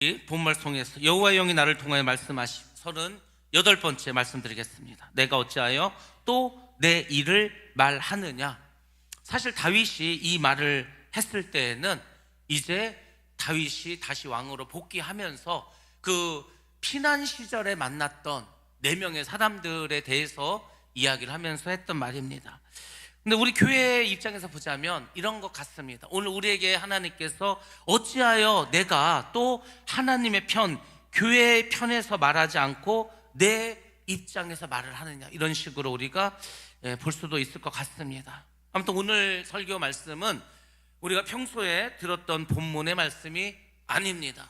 이 본말 통해서 여호와의 영이 나를 통하여 말씀하시 38번째 말씀드리겠습니다. 내가 어찌하여 또 내 일을 말하느냐. 사실 다윗이 이 말을 했을 때에는 이제 다윗이 다시 왕으로 복귀하면서 그 피난 시절에 만났던 4명의 사람들에 대해서 이야기를 하면서 했던 말입니다. 근데 우리 교회 입장에서 보자면 이런 것 같습니다. 오늘 우리에게 하나님께서 어찌하여 내가 또 하나님의 편, 교회의 편에서 말하지 않고 내 입장에서 말을 하느냐, 이런 식으로 우리가 볼 수도 있을 것 같습니다. 아무튼 오늘 설교 말씀은 우리가 평소에 들었던 본문의 말씀이 아닙니다.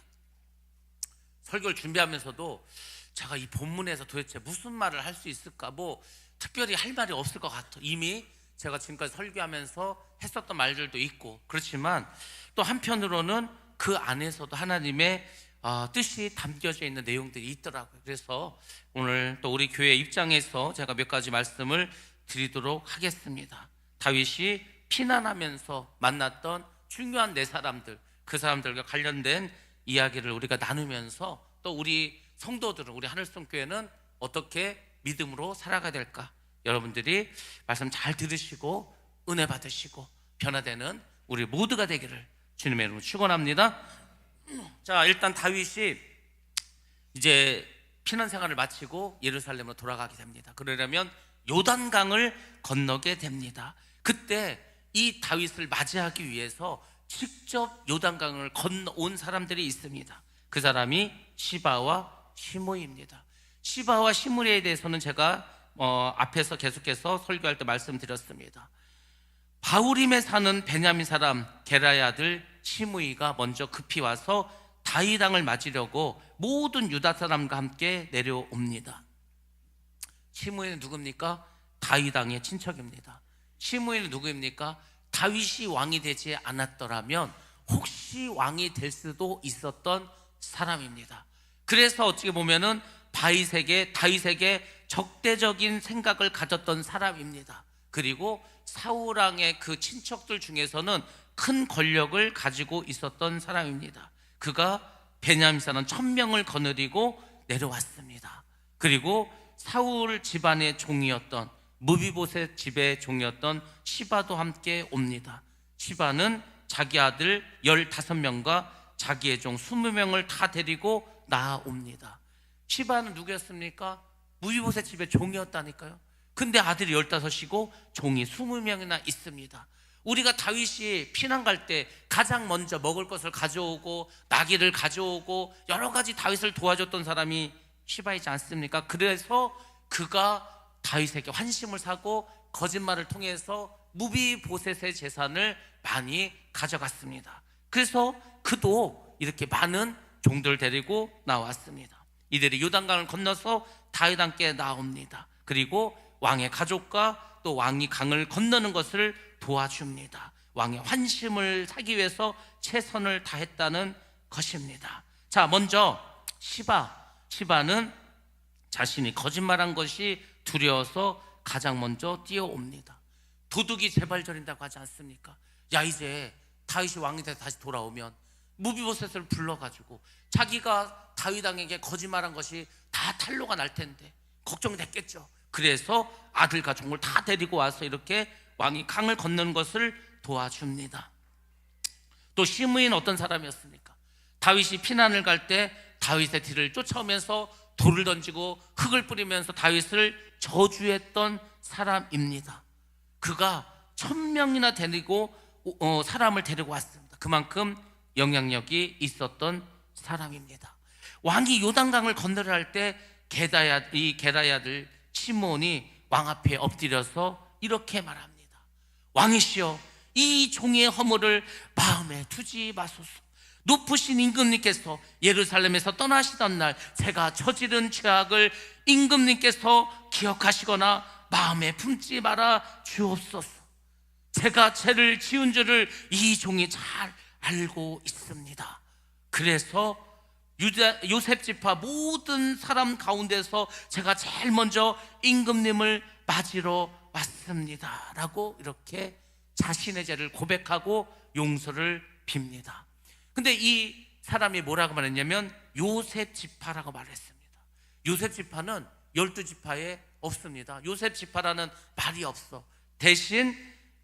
설교를 준비하면서도 제가 이 본문에서 도대체 무슨 말을 할 수 있을까, 특별히 할 말이 없을 것 같아. 이미 제가 지금까지 설교하면서 했었던 말들도 있고, 그렇지만 또 한편으로는 그 안에서도 하나님의 뜻이 담겨져 있는 내용들이 있더라고요. 그래서 오늘 또 우리 교회 입장에서 제가 몇 가지 말씀을 드리도록 하겠습니다. 다윗이 피난하면서 만났던 중요한 4사람들, 그 사람들과 관련된 이야기를 우리가 나누면서 또 우리 성도들은, 우리 하늘성교회는 어떻게 믿음으로 살아가야 될까, 여러분들이 말씀 잘 들으시고 은혜 받으시고 변화되는 우리 모두가 되기를 주님의 이름으로 축원합니다. 자, 일단 다윗이 이제 피난 생활을 마치고 예루살렘으로 돌아가게 됩니다. 그러려면 요단강을 건너게 됩니다. 그때 이 다윗을 맞이하기 위해서 직접 요단강을 건너온 사람들이 있습니다. 그 사람이 시바와 시므이입니다. 시바와 시므이에 대해서는 제가 앞에서 계속해서 설교할 때 말씀드렸습니다. 바후림에 사는 베냐민 사람 게라의 아들 시므이가 먼저 급히 와서 다윗 왕을 맞으려고 모든 유다 사람과 함께 내려옵니다. 시므이는 누굽니까? 다윗 왕의 친척입니다. 시므이는 누구입니까? 다윗이 왕이 되지 않았더라면 혹시 왕이 될 수도 있었던 사람입니다. 그래서 어떻게 보면은 다윗에게 적대적인 생각을 가졌던 사람입니다. 그리고 사울 왕의 그 친척들 중에서는 큰 권력을 가지고 있었던 사람입니다. 그가 베냐민 사람 1000명을 거느리고 내려왔습니다. 그리고 사울 집안의 종이었던 무비보셋 집의 종이었던 시바도 함께 옵니다. 시바는 자기 아들 15명과 자기의 종 20명을 다 데리고 나옵니다. 시바는 누구였습니까? 무비보셋 집의 종이었다니까요. 근데 아들이 15이고 종이 20명이나 있습니다. 우리가 다윗이 피난 갈 때 가장 먼저 먹을 것을 가져오고 나귀를 가져오고 여러 가지 다윗을 도와줬던 사람이 시바이지 않습니까? 그래서 그가 다윗에게 환심을 사고 거짓말을 통해서 무비보셋의 재산을 많이 가져갔습니다. 그래서 그도 이렇게 많은 종들 데리고 나왔습니다. 이들이 요단강을 건너서 다윗 함께 나옵니다. 그리고 왕의 가족과 또 왕이 강을 건너는 것을 도와줍니다. 왕의 환심을 사기 위해서 최선을 다했다는 것입니다. 자, 먼저 시바는 자신이 거짓말한 것이 두려워서 가장 먼저 뛰어옵니다. 도둑이 재발절인다고 하지 않습니까? 야, 이제 다윗이 왕이 돼서 다시 돌아오면 무비보셋을 불러가지고 자기가 다윗 왕에게 거짓말한 것이 다 탄로가 날 텐데 걱정이 됐겠죠. 그래서 아들과 종을 다 데리고 와서 이렇게 왕이 강을 건너는 것을 도와줍니다. 또 시므이는 어떤 사람이었습니까? 다윗이 피난을 갈 때 다윗의 뒤를 쫓아오면서 돌을 던지고 흙을 뿌리면서 다윗을 저주했던 사람입니다. 그가 1000명이나 데리고 사람을 데리고 왔습니다. 그만큼 영향력이 있었던 사람입니다. 왕이 요단강을 건너려 할 때 게라의 아들 시므온이 왕 앞에 엎드려서 이렇게 말합니다. 왕이시여, 이 종의 허물을 마음에 두지 마소서. 높으신 임금님께서 예루살렘에서 떠나시던 날 제가 저지른 죄악을 임금님께서 기억하시거나 마음에 품지 말아 주옵소서. 제가 죄를 지은 줄을 이 종이 잘 알고 있습니다. 그래서 요셉 지파 모든 사람 가운데서 제가 제일 먼저 임금님을 맞으러 왔습니다 라고 이렇게 자신의 죄를 고백하고 용서를 빕니다. 근데 이 사람이 뭐라고 말했냐면 요셉 지파라고 말했습니다. 요셉 지파는 12지파에 없습니다. 요셉 지파라는 말이 없어. 대신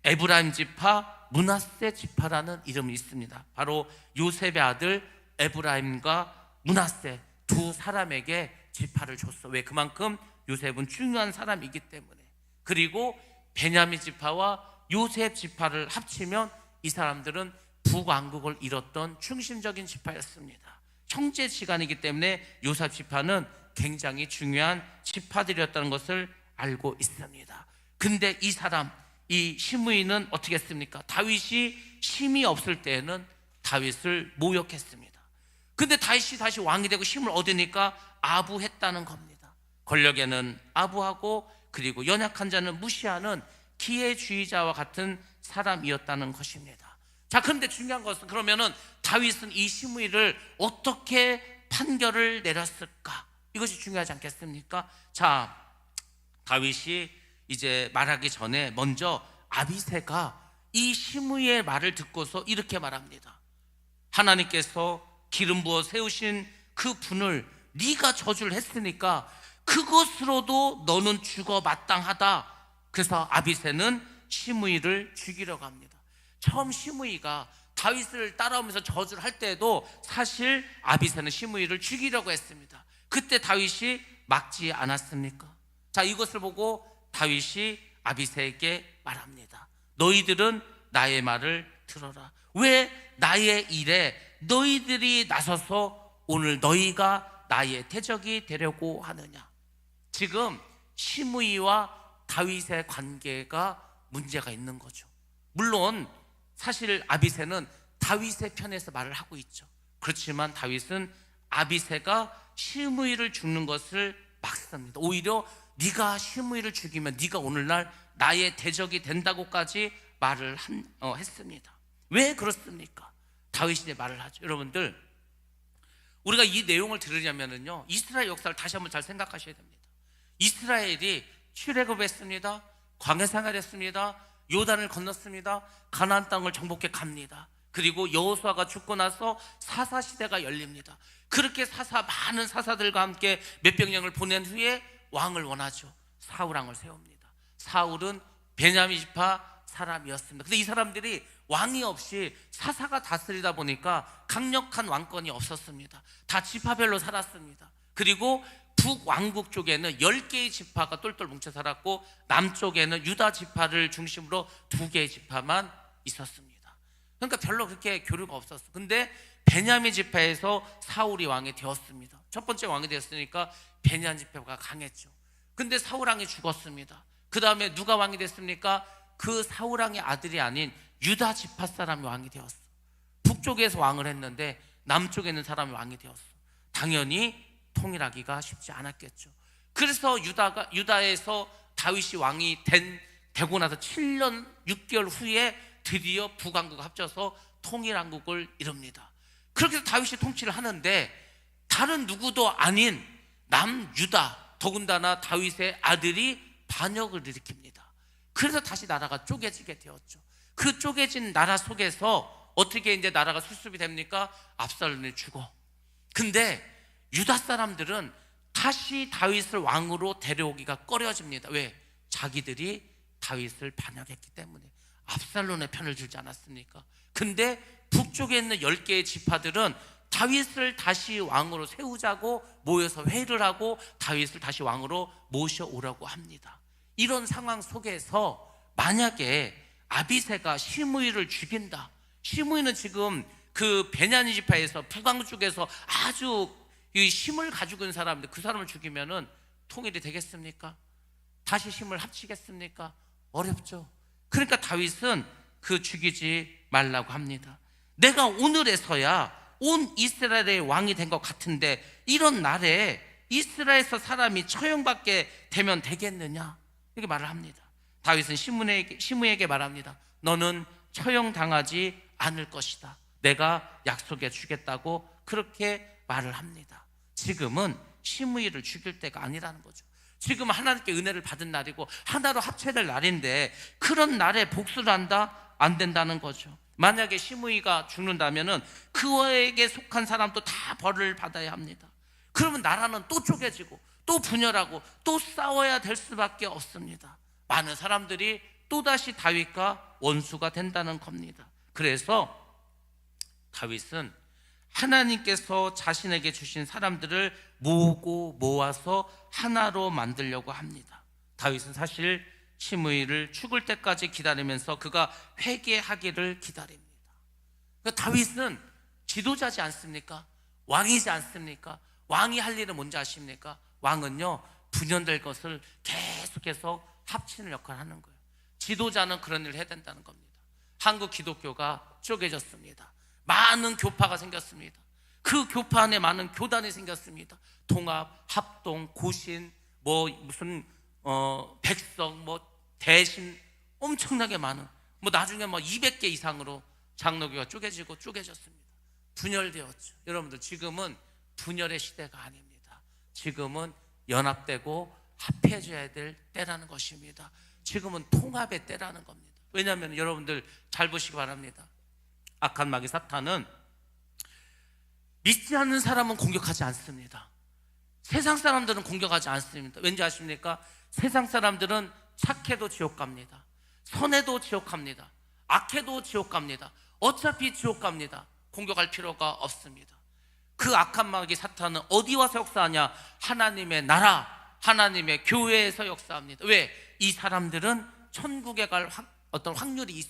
에브라임 지파, 므낫세 지파라는 이름이 있습니다. 바로 요셉의 아들 에브라임과 므낫세 두 사람에게 지파를 줬어. 왜? 그만큼 요셉은 중요한 사람이기 때문에. 그리고 베냐민 지파와 요셉 지파를 합치면 이 사람들은 북왕국을 이뤘던 중심적인 지파였습니다. 형제 시간이기 때문에 요셉 지파는 굉장히 중요한 지파들이었다는 것을 알고 있습니다. 근데 이 사람, 이 시므이는 어떻게 했습니까? 다윗이 힘이 없을 때에는 다윗을 모욕했습니다. 근데 다윗이 다시 왕이 되고 힘을 얻으니까 아부했다는 겁니다. 권력에는 아부하고 그리고 연약한 자는 무시하는 기회주의자와 같은 사람이었다는 것입니다. 자, 그런데 중요한 것은 그러면은 다윗은 이 시므이를 어떻게 판결을 내렸을까? 이것이 중요하지 않겠습니까? 자, 다윗이 이제 말하기 전에 먼저 아비새가 이 시므이의 말을 듣고서 이렇게 말합니다. 하나님께서 기름 부어 세우신 그 분을 네가 저주를 했으니까 그것으로도 너는 죽어 마땅하다. 그래서 아비새는 시므이를 죽이려고 합니다. 처음 시므이가 다윗을 따라오면서 저주를 할 때에도 사실 아비새는 시므이를 죽이려고 했습니다. 그때 다윗이 막지 않았습니까? 자, 이것을 보고 다윗이 아비새에게 말합니다. 너희들은 나의 말을 들어라. 왜 나의 일에 너희들이 나서서 오늘 너희가 나의 대적이 되려고 하느냐? 지금 시므이와 다윗의 관계가 문제가 있는 거죠. 물론 사실 아비새는 다윗의 편에서 말을 하고 있죠. 그렇지만 다윗은 아비새가 시므이를 죽는 것을 막습니다. 오히려 네가 시므이를 죽이면 네가 오늘날 나의 대적이 된다고까지 말을 했습니다. 왜 그렇습니까? 다윗이 이제 말을 하죠. 여러분들, 우리가 이 내용을 들으려면은요, 이스라엘 역사를 다시 한번 잘 생각하셔야 됩니다. 이스라엘이 출애굽했습니다. 광야 생활했습니다. 요단을 건넜습니다. 가나안 땅을 정복해 갑니다. 그리고 여호수아가 죽고 나서 사사 시대가 열립니다. 그렇게 많은 사사들과 함께 몇백 년을 보낸 후에 왕을 원하죠. 사울 왕을 세웁니다. 사울은 베냐민 지파 사람이었습니다. 근데 이 사람들이 왕이 없이 사사가 다스리다 보니까 강력한 왕권이 없었습니다. 다 지파별로 살았습니다. 그리고 북왕국 쪽에는 10개의 지파가 똘똘 뭉쳐 살았고 남쪽에는 유다 지파를 중심으로 2개의 지파만 있었습니다. 그러니까 별로 그렇게 교류가 없었어요. 근데 베냐민 지파에서 사울이 왕이 되었습니다. 첫 번째 왕이 되었으니까 베냐민 지파가 강했죠. 근데 사울 왕이 죽었습니다. 그 다음에 누가 왕이 됐습니까? 그 사울 왕의 아들이 아닌 유다 지파 사람이 왕이 되었어. 북쪽에서 왕을 했는데 남쪽에 있는 사람이 왕이 되었어. 당연히 통일하기가 쉽지 않았겠죠. 그래서 유다에서 다윗이 왕이 되고 나서 7년 6개월 후에 드디어 북왕국을 합쳐서 통일왕국을 이룹니다. 그렇게 해서 다윗이 통치를 하는데 다른 누구도 아닌 남유다, 더군다나 다윗의 아들이 반역을 일으킵니다. 그래서 다시 나라가 쪼개지게 되었죠. 그 쪼개진 나라 속에서 어떻게 이제 나라가 수습이 됩니까? 압살롬이 죽어. 근데 유다 사람들은 다시 다윗을 왕으로 데려오기가 꺼려집니다. 왜? 자기들이 다윗을 반역했기 때문에. 압살롬의 편을 들지 않았습니까? 근데 북쪽에 있는 10개의 지파들은 다윗을 다시 왕으로 세우자고 모여서 회의를 하고 다윗을 다시 왕으로 모셔오라고 합니다. 이런 상황 속에서 만약에 아비새가 시므이를 죽인다. 시므이는 지금 그 베냐민 지파에서 북왕 쪽에서 아주 이 힘을 가지고 있는 사람인데 그 사람을 죽이면은 통일이 되겠습니까? 다시 힘을 합치겠습니까? 어렵죠. 그러니까 다윗은 그 죽이지 말라고 합니다. 내가 오늘에서야 온 이스라엘의 왕이 된 것 같은데 이런 날에 이스라엘에서 사람이 처형받게 되면 되겠느냐? 이렇게 말을 합니다. 다윗은 시므에게 말합니다. 너는 처형당하지 않을 것이다. 내가 약속해 주겠다고 그렇게 말을 합니다. 지금은 시므이를 죽일 때가 아니라는 거죠. 지금 하나님께 은혜를 받은 날이고 하나로 합체될 날인데 그런 날에 복수를 한다? 안 된다는 거죠. 만약에 시므이가 죽는다면은 그에게 속한 사람도 다 벌을 받아야 합니다. 그러면 나라는 또 쪼개지고 또 분열하고 또 싸워야 될 수밖에 없습니다. 많은 사람들이 또다시 다윗과 원수가 된다는 겁니다. 그래서 다윗은 하나님께서 자신에게 주신 사람들을 모으고 모아서 하나로 만들려고 합니다. 다윗은 사실 시므이를 죽을 때까지 기다리면서 그가 회개하기를 기다립니다. 그러니까 다윗은 지도자지 않습니까? 왕이지 않습니까? 왕이 할 일은 뭔지 아십니까? 왕은요, 분열될 것을 계속해서 합치는 역할을 하는 거예요. 지도자는 그런 일을 해야 된다는 겁니다. 한국 기독교가 쪼개졌습니다. 많은 교파가 생겼습니다. 그 교파 안에 많은 교단이 생겼습니다. 통합, 합동, 고신, 무슨 백성, 대신 엄청나게 많은, 나중에 200개 이상으로 장로교가 쪼개졌습니다. 분열되었죠. 여러분들, 지금은 분열의 시대가 아닙니다. 지금은 연합되고 합해져야 될 때라는 것입니다. 지금은 통합의 때라는 겁니다. 왜냐하면 여러분들 잘 보시기 바랍니다. 악한 마귀 사탄은 믿지 않는 사람은 공격하지 않습니다. 세상 사람들은 공격하지 않습니다. 왠지 아십니까? 세상 사람들은 착해도 지옥 갑니다. 선해도 지옥 갑니다. 악해도 지옥 갑니다. 어차피 지옥 갑니다. 공격할 필요가 없습니다. 그 악한 마귀 사탄은 어디 와서 역사하냐? 하나님의 나라, 하나님의 교회에서 역사합니다. 왜? 이 사람들은 천국에 갈 어떤 확률이 있어.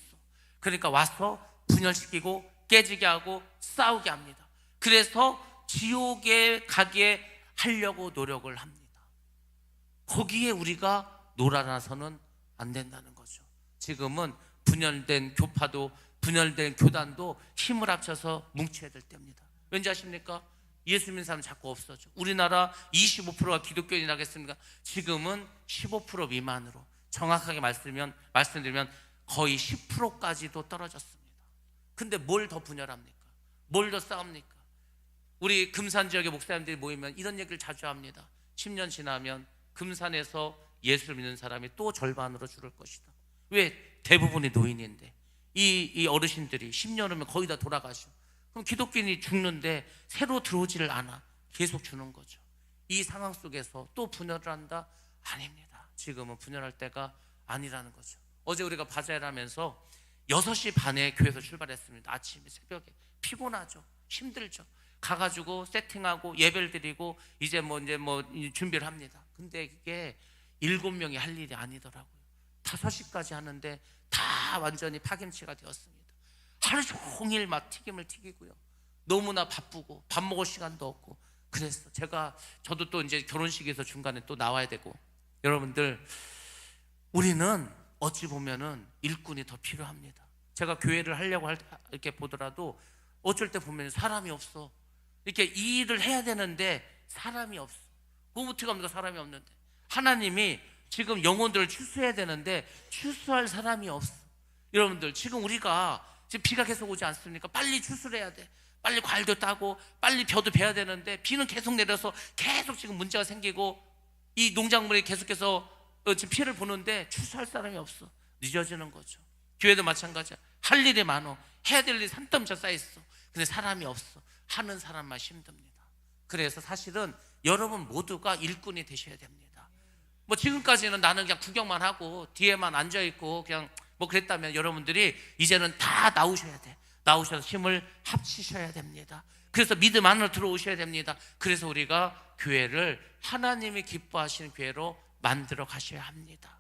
그러니까 와서 분열시키고 깨지게 하고 싸우게 합니다. 그래서 지옥에 가게 하려고 노력을 합니다. 거기에 우리가 놀아나서는 안 된다는 거죠. 지금은 분열된 교파도, 분열된 교단도 힘을 합쳐서 뭉쳐야 될 때입니다. 왠지 아십니까? 예수 믿는 사람 자꾸 없어져. 우리나라 25%가 기독교인이라겠습니까? 지금은 15% 미만으로, 정확하게 말씀드리면 거의 10%까지도 떨어졌습니다. 근데 뭘 더 분열합니까? 뭘 더 싸웁니까? 우리 금산 지역의 목사님들이 모이면 이런 얘기를 자주 합니다. 10년 지나면 금산에서 예수를 믿는 사람이 또 절반으로 줄을 것이다. 왜? 대부분이 노인인데 이 어르신들이 10년 후면 거의 다 돌아가시고, 그럼 기독교인이 죽는데 새로 들어오지를 않아. 계속 주는 거죠. 이 상황 속에서 또 분열을 한다? 아닙니다. 지금은 분열할 때가 아니라는 거죠. 어제 우리가 바자회를 하면서 6시 반에 교회에서 출발했습니다. 아침에 새벽에 피곤하죠. 힘들죠. 가가지고 세팅하고 예배를 드리고 이제 준비를 합니다. 근데 이게 7명이 할 일이 아니더라고요. 5시까지 하는데 다 완전히 파김치가 되었습니다. 하루 종일 막 튀김을 튀기고요. 너무나 바쁘고 밥 먹을 시간도 없고 그래서 저도 또 이제 결혼식에서 중간에 또 나와야 되고. 여러분들, 우리는 어찌 보면은 일꾼이 더 필요합니다. 제가 교회를 하려고 이렇게 보더라도 어쩔 때 보면 사람이 없어. 이렇게 이 일을 해야 되는데 사람이 없어. 그럼 어떻게 합니까? 사람이 없는데. 하나님이 지금 영혼들을 추수해야 되는데 추수할 사람이 없어. 여러분들, 지금 우리가 지금 비가 계속 오지 않습니까? 빨리 추수를 해야 돼. 빨리 과일도 따고 빨리 벼도 베야 되는데 비는 계속 내려서 계속 지금 문제가 생기고 이 농작물이 계속해서 지금 피해를 보는데 추수할 사람이 없어. 늦어지는 거죠. 교회도 마찬가지야. 할 일이 많어. 해야 될 일이 산더미처럼 쌓여있어. 근데 사람이 없어. 하는 사람만 힘듭니다. 그래서 사실은 여러분 모두가 일꾼이 되셔야 됩니다. 지금까지는 나는 그냥 구경만 하고 뒤에만 앉아있고 그냥 그랬다면 여러분들이 이제는 다 나오셔야 돼. 나오셔서 힘을 합치셔야 됩니다. 그래서 믿음 안으로 들어오셔야 됩니다. 그래서 우리가 교회를 하나님이 기뻐하시는 교회로 만들어 가셔야 합니다.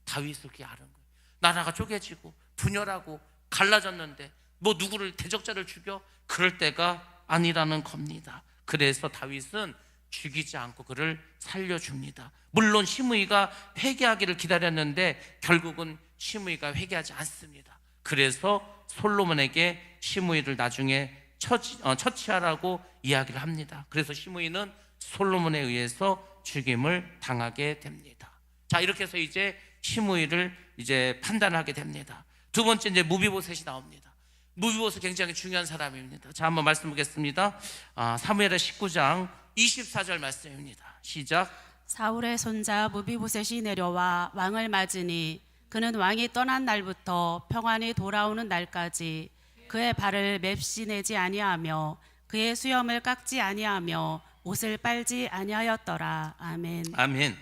다윗을 그렇게 아는 거예요. 나라가 쪼개지고 분열하고 갈라졌는데 누구를 대적자를 죽여? 그럴 때가 아니라는 겁니다. 그래서 다윗은 죽이지 않고 그를 살려줍니다. 물론 시므이가 회개하기를 기다렸는데 결국은 시므이가 회개하지 않습니다. 그래서 솔로몬에게 시므이를 나중에 처치하라고 이야기를 합니다. 그래서 시므이는 솔로몬에 의해서 죽임을 당하게 됩니다. 자, 이렇게 해서 이제 시므이를 이제 판단하게 됩니다. 두 번째 이제 무비보셋이 나옵니다. 무비보셋 굉장히 중요한 사람입니다. 자, 한번 말씀 보겠습니다. 사무엘하 19장 24절 말씀입니다. 시작. 사울의 손자 무비보셋이 내려와 왕을 맞으니 그는 왕이 떠난 날부터 평안히 돌아오는 날까지 그의 발을 맵시 내지 아니하며 그의 수염을 깎지 아니하며 옷을 빨지 아니하였더라. 아멘. 아멘.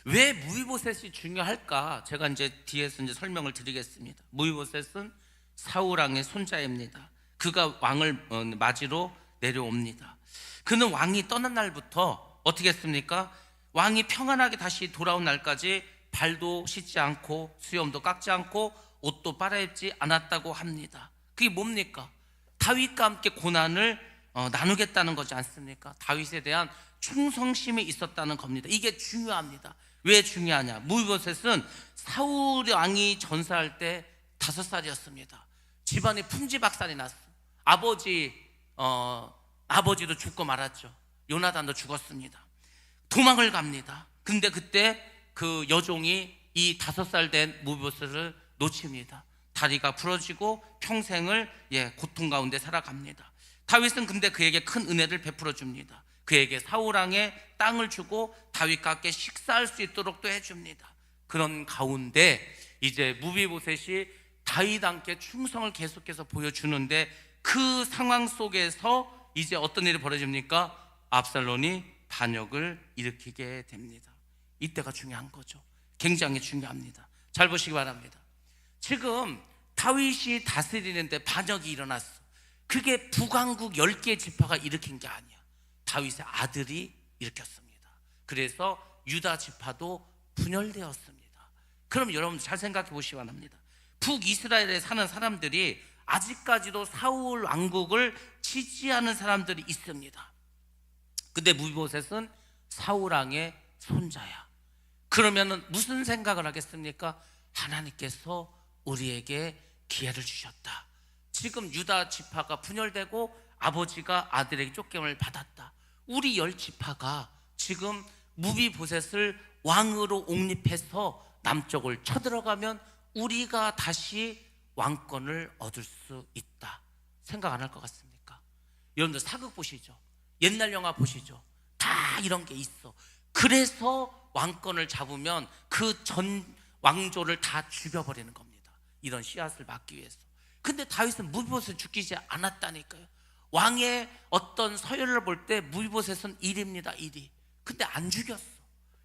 왜 무비보셋이 중요할까? 제가 이제 뒤에서 이제 설명을 드리겠습니다. 무비보셋은 사울 왕의 손자입니다. 그가 왕을 맞이로 내려옵니다. 그는 왕이 떠난 날부터 어떻게 했습니까? 왕이 평안하게 다시 돌아온 날까지 발도 씻지 않고 수염도 깎지 않고 옷도 빨아입지 않았다고 합니다. 그게 뭡니까? 다윗과 함께 고난을 나누겠다는 거지 않습니까? 다윗에 대한 충성심이 있었다는 겁니다. 이게 중요합니다. 왜 중요하냐? 무비보셋은 사울 왕이 전사할 때 5살이었습니다. 집안에 풍지박산이 났어. 아버지도 죽고 말았죠. 요나단도 죽었습니다. 도망을 갑니다. 근데 그때 그 여종이 이 5살 된 무비보셋을 놓칩니다. 다리가 부러지고 평생을 고통 가운데 살아갑니다. 다윗은 근데 그에게 큰 은혜를 베풀어 줍니다. 그에게 사울왕의 땅을 주고 다윗과 함께 식사할 수 있도록 또 해줍니다. 그런 가운데 이제 무비보셋이 다윗왕께 충성을 계속해서 보여주는데 그 상황 속에서 이제 어떤 일이 벌어집니까? 압살롬이 반역을 일으키게 됩니다. 이때가 중요한 거죠. 굉장히 중요합니다. 잘 보시기 바랍니다. 지금 다윗이 다스리는데 반역이 일어났어. 그게 북왕국 10개 지파가 일으킨 게 아니야. 다윗의 아들이 일으켰습니다. 그래서 유다 지파도 분열되었습니다. 그럼 여러분 잘 생각해 보시기 바랍니다. 북이스라엘에 사는 사람들이 아직까지도 사울 왕국을 지지하는 사람들이 있습니다. 근데 무비보셋은 사울 왕의 손자야. 그러면은 무슨 생각을 하겠습니까? 하나님께서 우리에게 기회를 주셨다. 지금 유다 지파가 분열되고 아버지가 아들에게 쫓김을 받았다. 우리 10지파가 지금 무비보셋을 왕으로 옹립해서 남쪽을 쳐들어가면 우리가 다시 왕권을 얻을 수 있다. 생각 안 할 것 같습니까? 여러분들 사극 보시죠. 옛날 영화 보시죠. 다 이런 게 있어. 그래서 왕권을 잡으면 그 전 왕조를 다 죽여버리는 겁니다. 이런 씨앗을 막기 위해서. 근데 다윗은 무비보셋 죽이지 않았다니까요. 왕의 어떤 서열을 볼 때 무비보셋은 1위입니다. 1위. 근데 안 죽였어.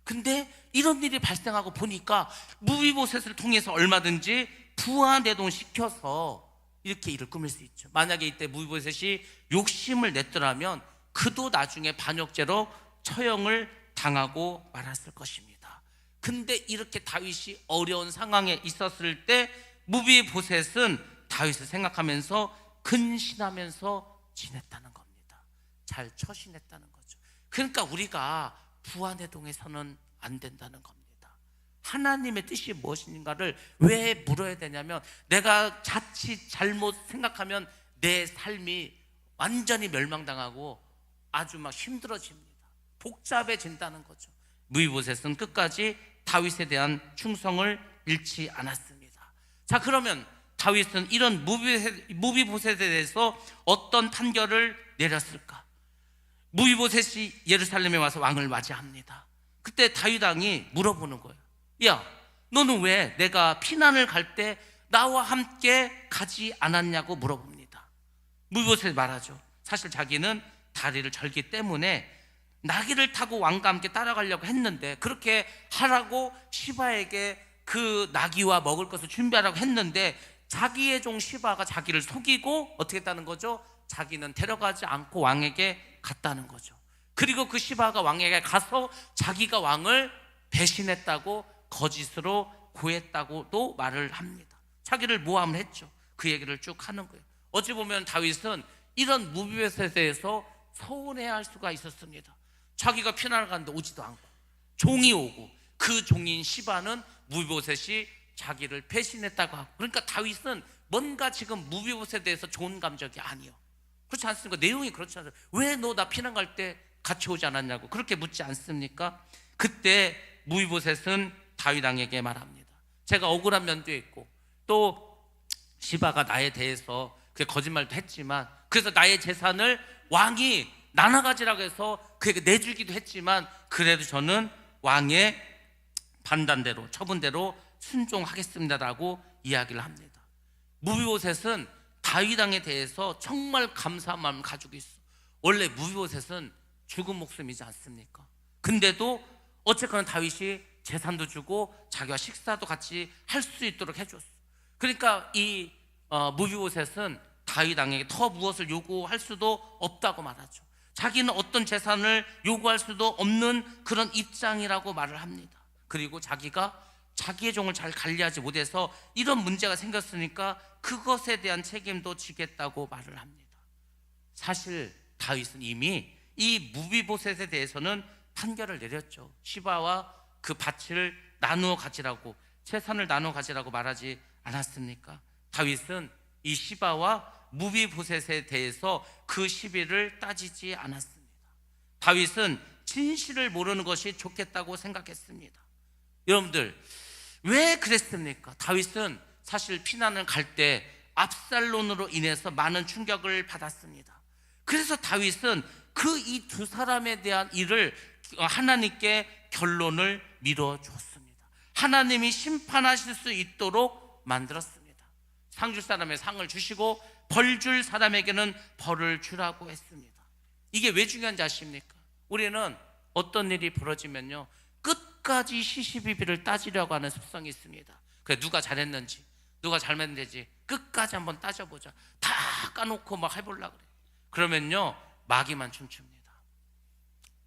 근데 이런 일이 발생하고 보니까 무비보셋을 통해서 얼마든지 부하내동시켜서 이렇게 일을 꾸밀 수 있죠. 만약에 이때 무비보셋이 욕심을 냈더라면 그도 나중에 반역죄로 처형을 당하고 말았을 것입니다. 근데 이렇게 다윗이 어려운 상황에 있었을 때 무비보셋은 다윗을 생각하면서 근신하면서 지냈다는 겁니다. 잘 처신했다는 거죠. 그러니까 우리가 부하내동에서는 안 된다는 겁니다. 하나님의 뜻이 무엇인가를 왜 물어야 되냐면 내가 자칫 잘못 생각하면 내 삶이 완전히 멸망당하고 아주 막 힘들어집니다. 복잡해진다는 거죠. 무비보셋은 끝까지 다윗에 대한 충성을 잃지 않았습니다. 자, 그러면 다윗은 이런 무비보셋에 대해서 어떤 판결을 내렸을까? 무비보셋이 예루살렘에 와서 왕을 맞이합니다. 그때 다윗 왕이 물어보는 거예요. 야, 너는 왜 내가 피난을 갈 때 나와 함께 가지 않았냐고 물어봅니다. 무비보셋이 말하죠. 사실 자기는 다리를 절기 때문에 나귀를 타고 왕과 함께 따라가려고 했는데 그렇게 하라고 시바에게 그 나귀와 먹을 것을 준비하라고 했는데 자기의 종 시바가 자기를 속이고 어떻게 했다는 거죠? 자기는 데려가지 않고 왕에게 갔다는 거죠. 그리고 그 시바가 왕에게 가서 자기가 왕을 배신했다고 거짓으로 고했다고도 말을 합니다. 자기를 모함을 했죠. 그 얘기를 쭉 하는 거예요. 어찌 보면 다윗은 이런 무비보셋에 대해서 서운해할 수가 있었습니다. 자기가 피난을 가는데 오지도 않고 종이 오고 그 종인 시바는 무비보셋이 자기를 배신했다고 하고, 그러니까 다윗은 뭔가 지금 무비보셋에 대해서 좋은 감정이 아니요. 그렇지 않습니까? 내용이 그렇지 않아요. 왜 너 나 피난 갈 때 같이 오지 않았냐고 그렇게 묻지 않습니까? 그때 무비보셋은 다윗 왕에게 말합니다. 제가 억울한 면도 있고 또 시바가 나에 대해서 그 거짓말도 했지만 그래서 나의 재산을 왕이 나눠 가지라고 해서 그에게 내주기도 했지만 그래도 저는 왕의 판단대로 처분대로 순종하겠습니다라고 이야기를 합니다. 무비보셋은 다윗 왕에 대해서 정말 감사한 마음을 가지고 있어. 원래 무비보셋은 죽은 목숨이지 않습니까? 근데도 어쨌거나 다윗이 재산도 주고 자기와 식사도 같이 할 수 있도록 해줬어. 그러니까 이 무비보셋은 다윗 왕에게 더 무엇을 요구할 수도 없다고 말하죠. 자기는 어떤 재산을 요구할 수도 없는 그런 입장이라고 말을 합니다. 그리고 자기가 자기의 종을 잘 관리하지 못해서 이런 문제가 생겼으니까 그것에 대한 책임도 지겠다고 말을 합니다. 사실 다윗은 이미 이 무비보셋에 대해서는 판결을 내렸죠. 시바와 그 밭을 나누어 가지라고, 재산을 나누어 가지라고 말하지 않았습니까? 다윗은 이 시바와 무비보셋에 대해서 그 시비를 따지지 않았습니다. 다윗은 진실을 모르는 것이 좋겠다고 생각했습니다. 여러분들 왜 그랬습니까? 다윗은 사실 피난을 갈 때 압살론으로 인해서 많은 충격을 받았습니다. 그래서 다윗은 그 이 두 사람에 대한 일을 하나님께 결론을 미뤄줬습니다. 하나님이 심판하실 수 있도록 만들었습니다. 상 줄 사람의 상을 주시고 벌 줄 사람에게는 벌을 주라고 했습니다. 이게 왜 중요한지 아십니까? 우리는 어떤 일이 벌어지면요, 끝까지 시시비비를 따지려고 하는 습성이 있습니다. 그래, 누가 잘했는지, 누가 잘못했는지 끝까지 한번 따져보자. 다 까놓고 막 해보려고 그래. 그러면요, 마귀만 춤춥니다.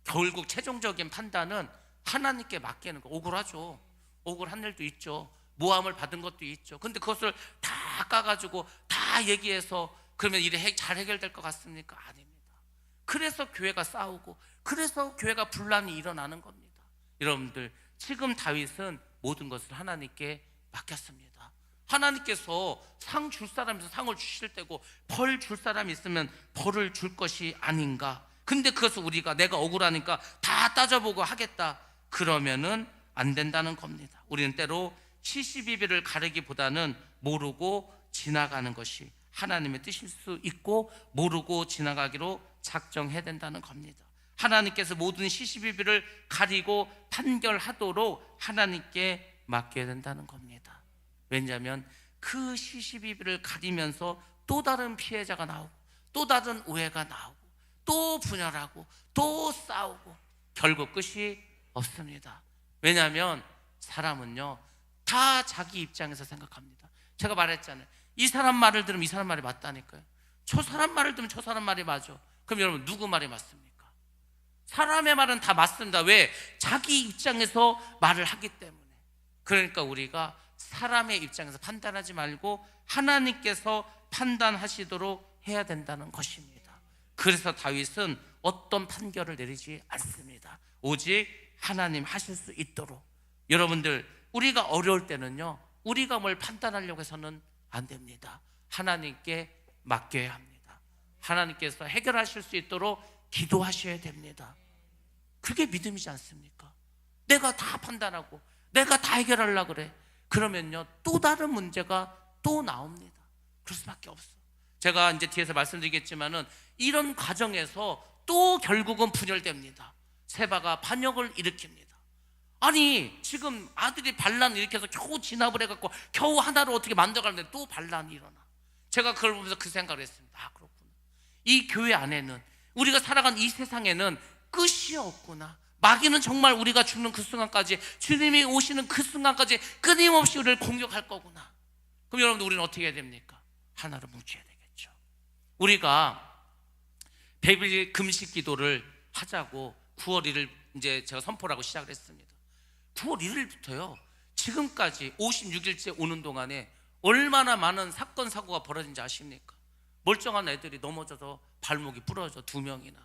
결국 최종적인 판단은 하나님께 맡기는 거. 억울하죠. 억울한 일도 있죠. 모함을 받은 것도 있죠. 근데 그것을 다 까가지고 다 얘기해서 그러면 일이 잘 해결될 것 같습니까? 아닙니다. 그래서 교회가 싸우고, 그래서 교회가 분란이 일어나는 겁니다. 여러분들, 지금 다윗은 모든 것을 하나님께 맡겼습니다. 하나님께서 상 줄 사람이 있으면 상을 주실 때고, 벌 줄 사람이 있으면 벌을 줄 것이 아닌가. 근데 그것을 우리가 내가 억울하니까 다 따져보고 하겠다, 그러면은 안 된다는 겁니다. 우리는 때로 시시비비를 가르기보다는 모르고 지나가는 것이 하나님의 뜻일 수 있고, 모르고 지나가기로 작정해야 된다는 겁니다. 하나님께서 모든 시시비비를 가리고 판결하도록 하나님께 맡겨야 된다는 겁니다. 왜냐하면 그 시시비비를 가리면서 또 다른 피해자가 나오고, 또 다른 오해가 나오고, 또 분열하고, 또 싸우고, 결국 끝이 없습니다. 왜냐하면 사람은요, 다 자기 입장에서 생각합니다. 제가 말했잖아요. 이 사람 말을 들으면 이 사람 말이 맞다니까요. 저 사람 말을 들으면 저 사람 말이 맞아. 그럼 여러분, 누구 말이 맞습니까? 사람의 말은 다 맞습니다. 왜? 자기 입장에서 말을 하기 때문에. 그러니까 우리가 사람의 입장에서 판단하지 말고 하나님께서 판단하시도록 해야 된다는 것입니다. 그래서 다윗은 어떤 판결을 내리지 않습니다. 오직 하나님 하실 수 있도록. 여러분들, 우리가 어려울 때는요, 우리가 뭘 판단하려고 해서는 안 됩니다. 하나님께 맡겨야 합니다. 하나님께서 해결하실 수 있도록 기도하셔야 됩니다. 그게 믿음이지 않습니까? 내가 다 판단하고 내가 다 해결하려고 그래. 그러면요, 또 다른 문제가 또 나옵니다. 그럴 수밖에 없어. 제가 이제 뒤에서 말씀드리겠지만은 이런 과정에서 또 결국은 분열됩니다. 세바가 반역을 일으킵니다. 아니, 지금 아들이 반란을 일으켜서 겨우 진압을 해갖고 겨우 하나로 어떻게 만들어가는데 또 반란이 일어나. 제가 그걸 보면서 그 생각을 했습니다. 아, 그렇구나. 이 교회 안에는, 우리가 살아간 이 세상에는 끝이 없구나. 마귀는 정말 우리가 죽는 그 순간까지, 주님이 오시는 그 순간까지 끊임없이 우리를 공격할 거구나. 그럼 여러분들, 우리는 어떻게 해야 됩니까? 하나로 뭉쳐야 되겠죠. 우리가 100일 금식 기도를 하자고 9월 1일 이제 제가 선포를 하고 시작을 했습니다. 9월 1일부터요 지금까지 56일째 오는 동안에 얼마나 많은 사건 사고가 벌어진지 아십니까? 멀쩡한 애들이 넘어져서 발목이 부러져 2명이나.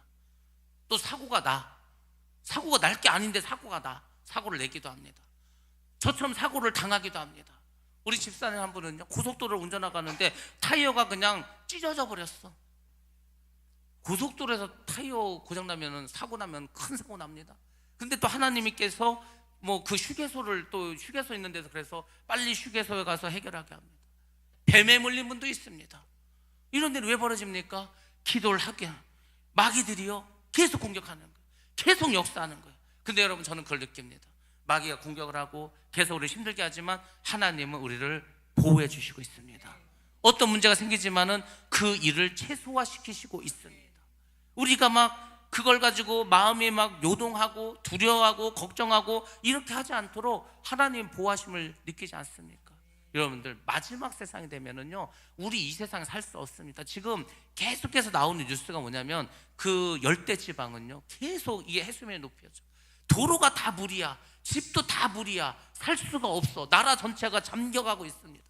또 사고가 날 게 아닌데 사고가 나. 사고를 내기도 합니다. 저처럼 사고를 당하기도 합니다. 우리 집사님 한 분은요, 고속도로를 운전하가는데 타이어가 그냥 찢어져 버렸어. 고속도로에서 타이어 고장나면, 사고 나면 큰 사고 납니다. 근데 또 하나님께서 뭐 그 휴게소를, 또 휴게소 있는 데서 그래서 빨리 휴게소에 가서 해결하게 합니다. 뱀에 물린 분도 있습니다. 이런 데는 왜 벌어집니까? 기도를 하게, 마귀들이요 계속 공격하는 거예요. 계속 역사하는 거예요. 근데 여러분, 저는 그걸 느낍니다. 마귀가 공격을 하고 계속 우리를 힘들게 하지만 하나님은 우리를 보호해 주시고 있습니다. 어떤 문제가 생기지만은 그 일을 최소화시키시고 있습니다. 우리가 막 그걸 가지고 마음이 막 요동하고 두려워하고 걱정하고 이렇게 하지 않도록 하나님 보호하심을 느끼지 않습니까? 여러분들, 마지막 세상이 되면은요, 우리 이 세상에 살 수 없습니다. 지금 계속해서 나오는 뉴스가 뭐냐면 그 열대 지방은요, 계속 이게 해수면이 높여져. 도로가 다 물이야. 집도 다 물이야. 살 수가 없어. 나라 전체가 잠겨가고 있습니다.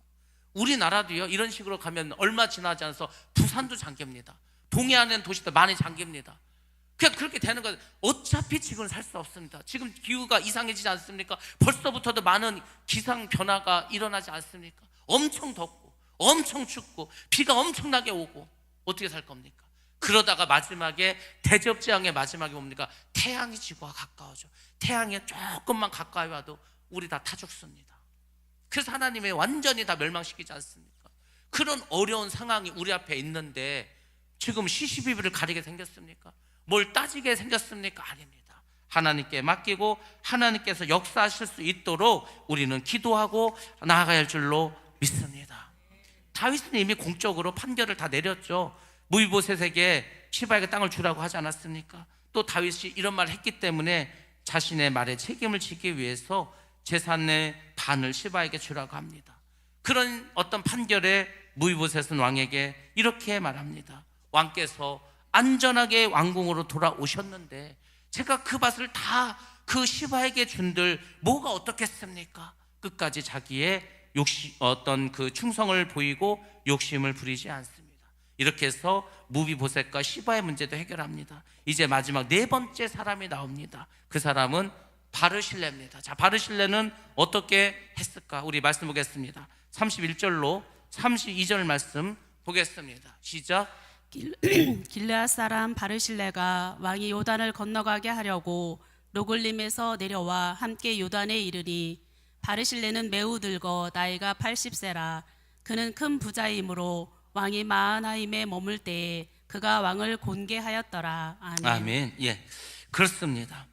우리나라도요, 이런 식으로 가면 얼마 지나지 않아서 부산도 잠깁니다. 동해안에 도시도 많이 잠깁니다. 그냥 그렇게 되는 거예요. 어차피 지금은 살 수 없습니다. 지금 기후가 이상해지지 않습니까? 벌써부터도 많은 기상 변화가 일어나지 않습니까? 엄청 덥고 엄청 춥고 비가 엄청나게 오고 어떻게 살 겁니까? 그러다가 마지막에 대접재앙의 마지막에 뭡니까? 태양이 지구와 가까워져. 태양이 조금만 가까이 와도 우리 다 타 죽습니다. 그래서 하나님이 완전히 다 멸망시키지 않습니까? 그런 어려운 상황이 우리 앞에 있는데 지금 시시비비를 가리게 생겼습니까? 뭘 따지게 생겼습니까? 아닙니다. 하나님께 맡기고 하나님께서 역사하실 수 있도록 우리는 기도하고 나아가야 할 줄로 믿습니다. 다윗은 이미 공적으로 판결을 다 내렸죠. 무이보셋에게 시바에게 땅을 주라고 하지 않았습니까? 또 다윗이 이런 말을 했기 때문에 자신의 말에 책임을 지기 위해서 재산의 반을 시바에게 주라고 합니다. 그런 어떤 판결에 무이보셋은 왕에게 이렇게 말합니다. 왕께서 안전하게 왕궁으로 돌아오셨는데 제가 그 밭을 다 그 시바에게 준들 뭐가 어떻겠습니까? 끝까지 자기의 어떤 그 충성을 보이고 욕심을 부리지 않습니다. 이렇게 해서 무비보셋과 시바의 문제도 해결합니다. 이제 마지막 네 번째 사람이 나옵니다. 그 사람은 바르실레입니다. 자, 바르실레는 어떻게 했을까? 우리 말씀 보겠습니다. 31절로 32절 말씀 보겠습니다. 시작. 길르앗 사람 바르실레가 왕이 요단을 건너가게 하려고 로글림에서 내려와 함께 요단에 이르니 바르실레는 매우 늙어 나이가 80세라. 그는 큰 부자이므로 왕이 마하나임에 머물 때에 그가 왕을 곤개하였더라. 아멘. 아멘. 예, 그렇습니다.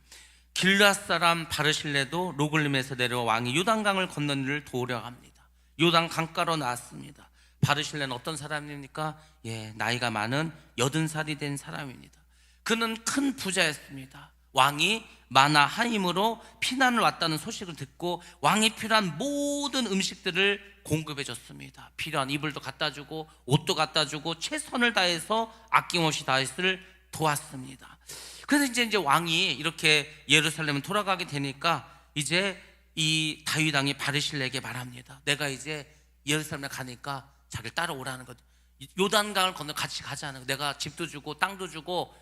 길르앗 사람 바르실레도 로글림에서 내려와 왕이 요단강을 건너는 일을 도우려 합니다. 요단 강가로 나왔습니다. 바르실레는 어떤 사람입니까? 예, 나이가 많은 80살이 된 사람입니다. 그는 큰 부자였습니다. 왕이 마나하임으로 피난을 왔다는 소식을 듣고 왕이 필요한 모든 음식들을 공급해 줬습니다. 필요한 이불도 갖다 주고 옷도 갖다 주고 최선을 다해서 아낌없이 다윗을 도왔습니다. 그래서 이제 왕이 이렇게 예루살렘을 돌아가게 되니까 이제 이 다윗 왕이 바르실레에게 말합니다. 내가 이제 예루살렘에 가니까 자기를 따라오라는 것. 요단강을 건너 같이 가자는 거. 내가 집도 주고 땅도 주고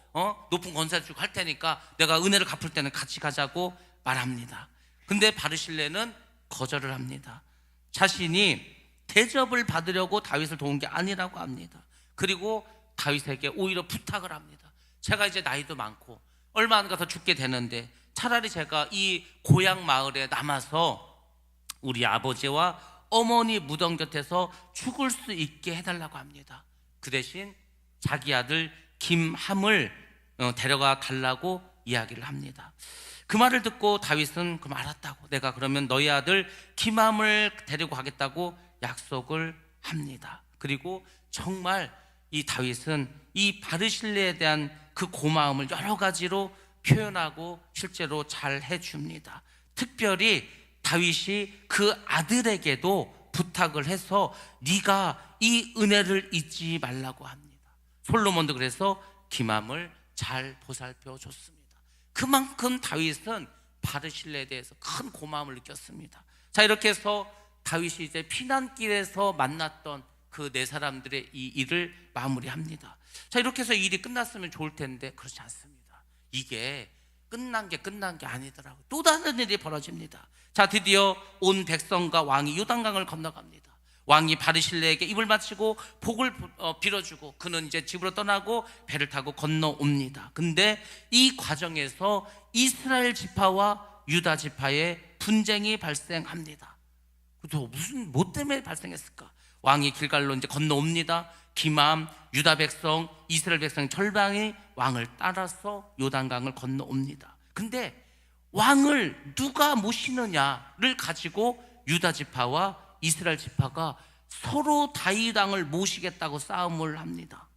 높은 권세를 주고 할 테니까 내가 은혜를 갚을 때는 같이 가자고 말합니다. 근데 바르실레는 거절을 합니다. 자신이 대접을 받으려고 다윗을 도운 게 아니라고 합니다. 그리고 다윗에게 오히려 부탁을 합니다. 제가 이제 나이도 많고 얼마 안 가서 죽게 되는데 차라리 제가 이 고향 마을에 남아서 우리 아버지와 어머니 무덤 곁에서 죽을 수 있게 해달라고 합니다. 그 대신 자기 아들 김함을 데려가 달라고 이야기를 합니다. 그 말을 듣고 다윗은 그럼 알았다고, 내가 그러면 너희 아들 김함을 데리고 가겠다고 약속을 합니다. 그리고 정말 이 다윗은 이 바르실레에 대한 그 고마움을 여러 가지로 표현하고 실제로 잘 해줍니다. 특별히 다윗이 그 아들에게도 부탁을 해서 네가 이 은혜를 잊지 말라고 합니다. 솔로몬도 그래서 김함을 잘 보살펴 줬습니다. 그만큼 다윗은 바르실레에 대해서 큰 고마움을 느꼈습니다. 자, 이렇게 해서 다윗이 이제 피난길에서 만났던 그 네 사람들의 이 일을 마무리합니다. 자, 이렇게 해서 일이 끝났으면 좋을 텐데 그렇지 않습니다. 이게 끝난 게 아니더라고요. 또 다른 일이 벌어집니다. 자, 드디어 온 백성과 왕이 요단강을 건너갑니다. 왕이 바르실레에게 입을 맞추고 복을 빌어주고 그는 이제 집으로 떠나고 배를 타고 건너옵니다. 근데 이 과정에서 이스라엘 지파와 유다 지파의 분쟁이 발생합니다. 또 뭐 때문에 발생했을까? 왕이 길갈로 이제 건너옵니다. 김함, 유다 백성, 이스라엘 백성 절반이 왕을 따라서 요단강을 건너옵니다. 근데 왕을 누가 모시느냐를 가지고 유다 지파와 이스라엘 지파가 서로 다윗 왕을 모시겠다고 싸움을 합니다.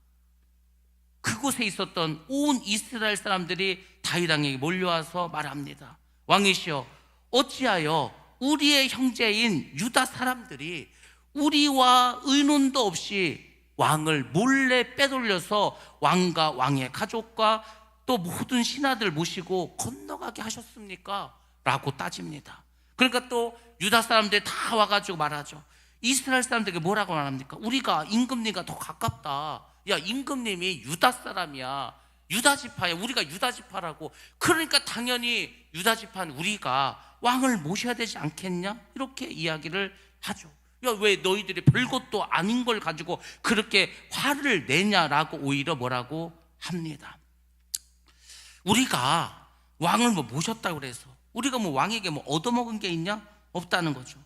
그곳에 있었던 온 이스라엘 사람들이 다윗 왕에게 몰려와서 말합니다. 왕이시여, 어찌하여 우리의 형제인 유다 사람들이 우리와 의논도 없이 왕을 몰래 빼돌려서 왕과 왕의 가족과 또 모든 신하들 모시고 건너가게 하셨습니까? 라고 따집니다. 그러니까 또 유다 사람들이 다 와가지고 말하죠. 이스라엘 사람들에게 뭐라고 말합니까? 우리가 임금님과 더 가깝다. 야, 임금님이 유다 사람이야, 유다 지파야, 우리가 유다 지파라고. 그러니까 당연히 유다 지파는 우리가 왕을 모셔야 되지 않겠냐? 이렇게 이야기를 하죠. 야, 왜 너희들이 별것도 아닌 걸 가지고 그렇게 화를 내냐라고 오히려 뭐라고 합니다. 우리가 왕을 뭐 모셨다고 그래서 우리가 뭐 왕에게 뭐 얻어먹은 게 있냐? 없다는 거죠.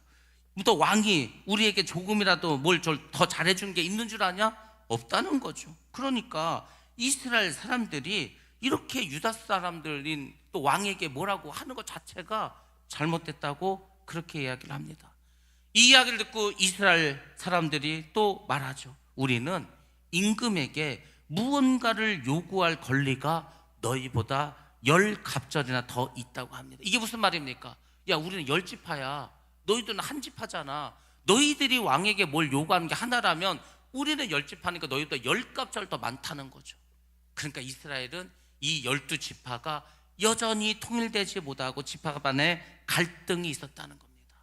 또 왕이 우리에게 조금이라도 뭘 더 잘해준 게 있는 줄 아냐? 없다는 거죠. 그러니까 이스라엘 사람들이 이렇게 유다 사람들인 또 왕에게 뭐라고 하는 것 자체가 잘못됐다고 그렇게 이야기를 합니다. 이 이야기를 듣고 이스라엘 사람들이 또 말하죠. 우리는 임금에게 무언가를 요구할 권리가 너희보다 10갑절이나 더 있다고 합니다. 이게 무슨 말입니까? 야, 우리는 10지파야, 너희들은 한 지파잖아. 너희들이 왕에게 뭘 요구하는 게 하나라면 우리는 10지파니까 너희보다 10갑절 더 많다는 거죠. 그러니까 이스라엘은 이 12지파가 여전히 통일되지 못하고 지파 간에 갈등이 있었다는 겁니다.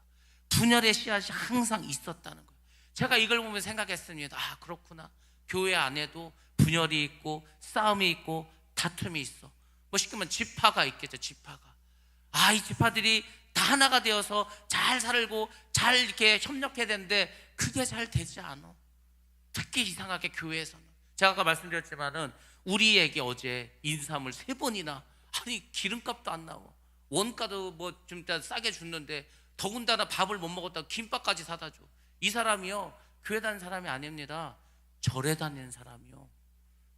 분열의 씨앗이 항상 있었다는 거예요. 제가 이걸 보면 생각했습니다. 아, 그렇구나. 교회 안에도 분열이 있고 싸움이 있고 다툼이 있어. 뭐 쉽게 말하면 지파가 있겠죠. 지파가. 아, 이 지파들이 다 하나가 되어서 잘 살고 잘 이렇게 협력해야 되는데 그게 잘 되지 않아. 특히 이상하게 교회에서는. 제가 아까 말씀드렸지만은 우리에게 어제 인삼을 3번이나, 아니 기름값도 안 나와, 원가도 뭐 좀 싸게 줬는데 더군다나 밥을 못 먹었다고 김밥까지 사다 줘. 이 사람이요, 교회 다니는 사람이 아닙니다. 절에 다니는 사람이요.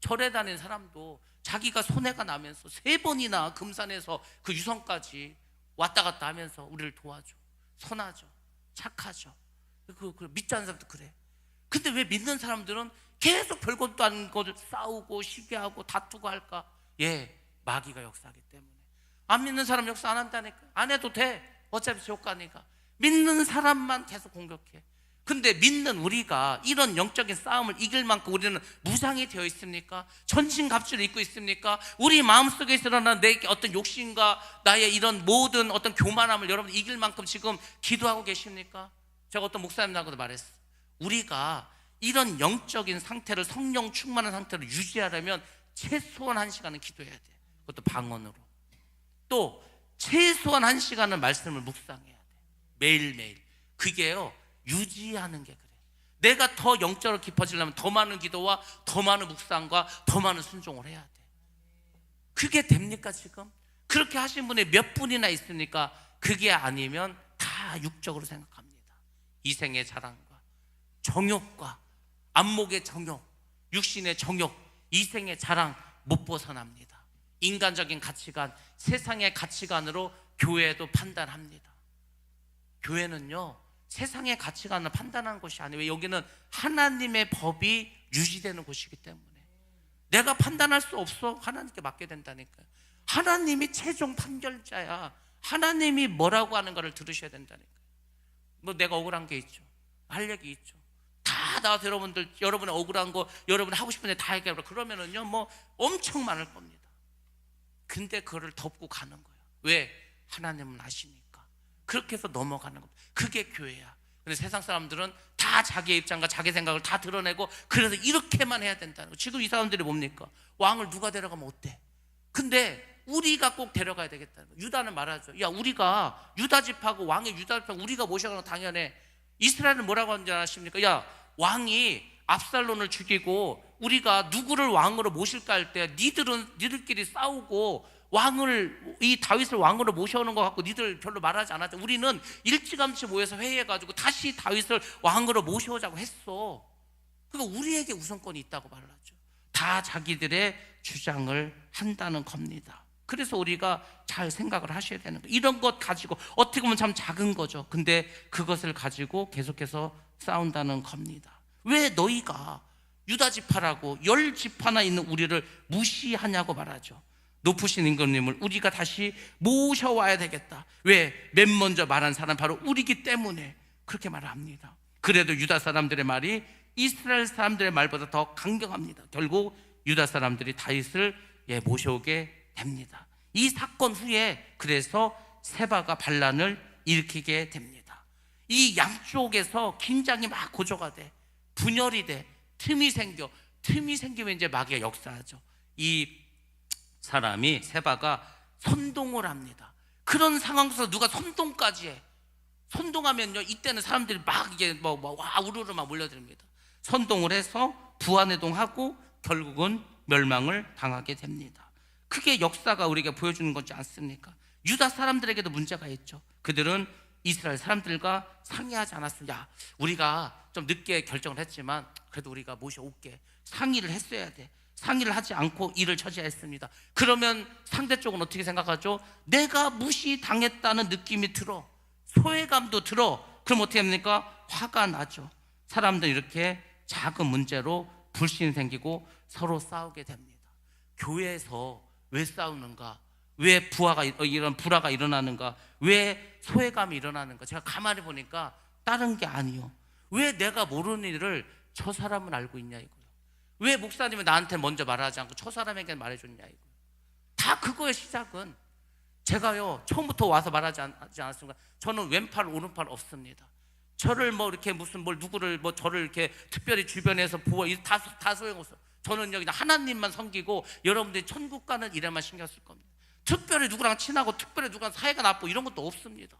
절에 다니는 사람도 자기가 손해가 나면서 3번이나 금산에서 그 유성까지 왔다 갔다 하면서 우리를 도와줘. 선하죠. 착하죠. 믿지 않는 사람도 그래. 근데 왜 믿는 사람들은 계속 별것도 아닌 것을 싸우고 시기하고 다투고 할까? 예, 마귀가 역사하기 때문에. 안 믿는 사람 역사 안 한다니까. 안 해도 돼. 어차피 지옥 가니까. 믿는 사람만 계속 공격해. 근데 믿는 우리가 이런 영적인 싸움을 이길 만큼 우리는 무장이 되어 있습니까? 전신갑주를 입고 있습니까? 우리 마음속에 일어나는 내 어떤 욕심과 나의 이런 모든 어떤 교만함을 여러분 이길 만큼 지금 기도하고 계십니까? 제가 어떤 목사님하고도 말했어. 우리가 이런 영적인 상태를, 성령 충만한 상태를 유지하려면 최소한 1시간은 기도해야 돼. 그것도 방언으로. 또 최소한 1시간은 말씀을 묵상해야 돼. 매일매일. 그게요, 유지하는 게 그래. 내가 더 영적으로 깊어지려면 더 많은 기도와 더 많은 묵상과 더 많은 순종을 해야 돼. 그게 됩니까 지금? 그렇게 하신 분이 몇 분이나 있습니까? 그게 아니면 다 육적으로 생각합니다. 이생의 자랑과 정욕과 안목의 정욕, 육신의 정욕, 이생의 자랑 못 벗어납니다. 인간적인 가치관, 세상의 가치관으로 교회도 판단합니다. 교회는요, 세상의 가치관을 판단하는 것이 아니에요. 여기는 하나님의 법이 유지되는 곳이기 때문에 내가 판단할 수 없어. 하나님께 맡게 된다니까요. 하나님이 최종 판결자야. 하나님이 뭐라고 하는 거를 들으셔야 된다니까요. 뭐 내가 억울한 게 있죠. 할 얘기 있죠. 다 나와서 여러분의 억울한 거, 여러분 하고 싶은 데 다 얘기하고 그러면은요, 뭐 엄청 많을 겁니다. 근데 그거를 덮고 가는 거예요. 왜? 하나님은 아시니까. 그렇게 해서 넘어가는 겁니다. 그게 교회야. 근데 세상 사람들은 다 자기의 입장과 자기 생각을 다 드러내고 그래서 이렇게만 해야 된다는 거예요. 지금 이 사람들이 뭡니까? 왕을 누가 데려가면 어때? 근데 우리가 꼭 데려가야 되겠다는 거예요. 유다는 말하죠. 야, 우리가 유다 집하고 왕의 유다 집하고 우리가 모셔가는 거 당연해. 이스라엘은 뭐라고 하는지 아십니까? 야, 왕이 압살론을 죽이고 우리가 누구를 왕으로 모실까 할 때 니들끼리 싸우고 이 다윗을 왕으로 모셔오는 것 같고 니들 별로 말하지 않았죠. 우리는 일찌감치 모여서 회의해가지고 다시 다윗을 왕으로 모셔오자고 했어. 그러니까 우리에게 우선권이 있다고 말하죠. 다 자기들의 주장을 한다는 겁니다. 그래서 우리가 잘 생각을 하셔야 되는 거예요. 이런 것 가지고 어떻게 보면 참 작은 거죠. 근데 그것을 가지고 계속해서 싸운다는 겁니다. 왜 너희가 유다 지파라고 10지파나 있는 우리를 무시하냐고 말하죠. 높으신 임금님을 우리가 다시 모셔와야 되겠다. 왜? 맨 먼저 말한 사람 바로 우리기 때문에 그렇게 말을 합니다. 그래도 유다 사람들의 말이 이스라엘 사람들의 말보다 더 강경합니다. 결국 유다 사람들이 다윗을 모셔오게 됩니다. 이 사건 후에 그래서 세바가 반란을 일으키게 됩니다. 이 양쪽에서 긴장이 막 고조가 돼, 분열이 돼, 틈이 생기면 이제 마귀가 역사하죠. 이 사람이 세바가 선동을 합니다. 그런 상황에서 누가 선동까지 해. 선동하면요, 이때는 사람들이 막 이게 와 우르르 막 몰려듭니다. 선동을 해서 부안해동하고 결국은 멸망을 당하게 됩니다. 그게 역사가 우리에게 보여주는 거지 않습니까? 유다 사람들에게도 문제가 있죠. 그들은 이스라엘 사람들과 상의하지 않았습니다. 야, 우리가 좀 늦게 결정을 했지만 그래도 우리가 모셔올게. 상의를 했어야 돼. 상의를 하지 않고 일을 처리했습니다. 그러면 상대 쪽은 어떻게 생각하죠? 내가 무시당했다는 느낌이 들어, 소외감도 들어. 그럼 어떻게 합니까? 화가 나죠. 사람들은 이렇게 작은 문제로 불신이 생기고 서로 싸우게 됩니다. 교회에서 왜 싸우는가? 왜 이런 불화가 일어나는가? 왜 소외감이 일어나는가? 제가 가만히 보니까 다른 게 아니요. 왜 내가 모르는 일을 저 사람은 알고 있냐 이거예요. 왜 목사님은 나한테 먼저 말하지 않고 저 사람에게 말해줬냐 이거예요. 다 그거의 시작은. 제가요 처음부터 와서 말하지 않았습니까? 저는 왼팔 오른팔 없습니다. 저를 이렇게 무슨 누구를 저를 이렇게 특별히 주변에서 보호 다 소용없어요. 저는 여기 하나님만 섬기고 여러분들이 천국 가는 일에만 신경 쓸 겁니다. 특별히 누구랑 친하고 특별히 누구랑 사이가 나쁘고 이런 것도 없습니다.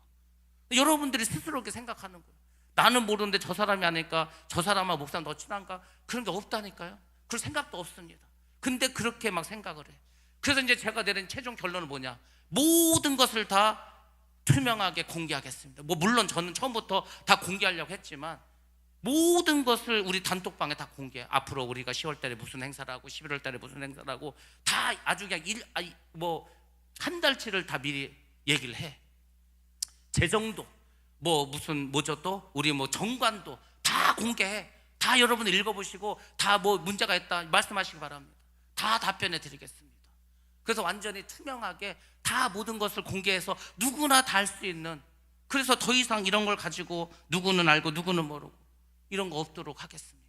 여러분들이 스스로 이렇게 생각하는 거예요. 나는 모르는데 저 사람이 아니까 저 사람하고 목사는 더 친한가? 그런 게 없다니까요. 그럴 생각도 없습니다. 근데 그렇게 막 생각을 해. 그래서 이제 제가 내린 최종 결론은 뭐냐? 모든 것을 다 투명하게 공개하겠습니다. 물론 저는 처음부터 다 공개하려고 했지만 모든 것을 우리 단톡방에 다 공개해. 앞으로 우리가 10월 달에 무슨 행사를 하고 11월 달에 무슨 행사를 하고 다 아주 그냥 한 달치를 다 미리 얘기를 해. 재정도 또 우리 정관도 다 공개해. 다 여러분 읽어보시고 다 문제가 있다 말씀하시기 바랍니다. 다 답변해 드리겠습니다. 그래서 완전히 투명하게 다 모든 것을 공개해서 누구나 다 할 수 있는, 그래서 더 이상 이런 걸 가지고 누구는 알고 누구는 모르고 이런 거 없도록 하겠습니다.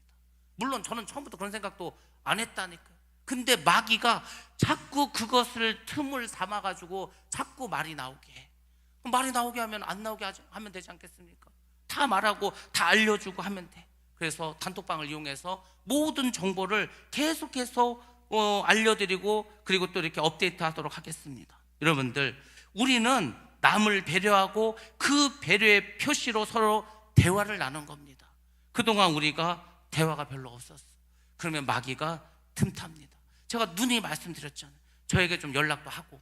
물론 저는 처음부터 그런 생각도 안 했다니까요. 근데 마귀가 자꾸 그것을 틈을 삼아가지고 자꾸 말이 나오게 해. 말이 나오게 하면 안 나오게 하면 되지 않겠습니까? 다 말하고 다 알려주고 하면 돼. 그래서 단톡방을 이용해서 모든 정보를 계속해서 알려드리고 그리고 또 이렇게 업데이트 하도록 하겠습니다. 여러분들, 우리는 남을 배려하고 그 배려의 표시로 서로 대화를 나눈 겁니다. 그동안 우리가 대화가 별로 없었어. 그러면 마귀가 틈탑니다. 제가 누누이 말씀드렸잖아요. 저에게 좀 연락도 하고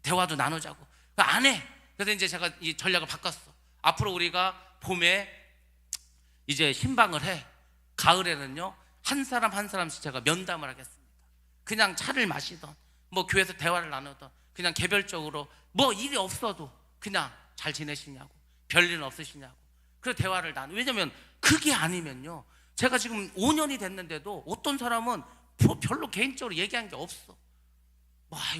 대화도 나누자고. 안 해. 그래서 이제 제가 이 전략을 바꿨어. 앞으로 우리가 봄에 이제 신방을 해. 가을에는요 한 사람 한 사람씩 제가 면담을 하겠습니다. 그냥 차를 마시던 교회에서 대화를 나누던 그냥 개별적으로 일이 없어도 그냥 잘 지내시냐고, 별일은 없으시냐고, 그래서 대화를 나누. 왜냐면 그게 아니면요, 제가 지금 5년이 됐는데도 어떤 사람은 별로 개인적으로 얘기한 게 없어.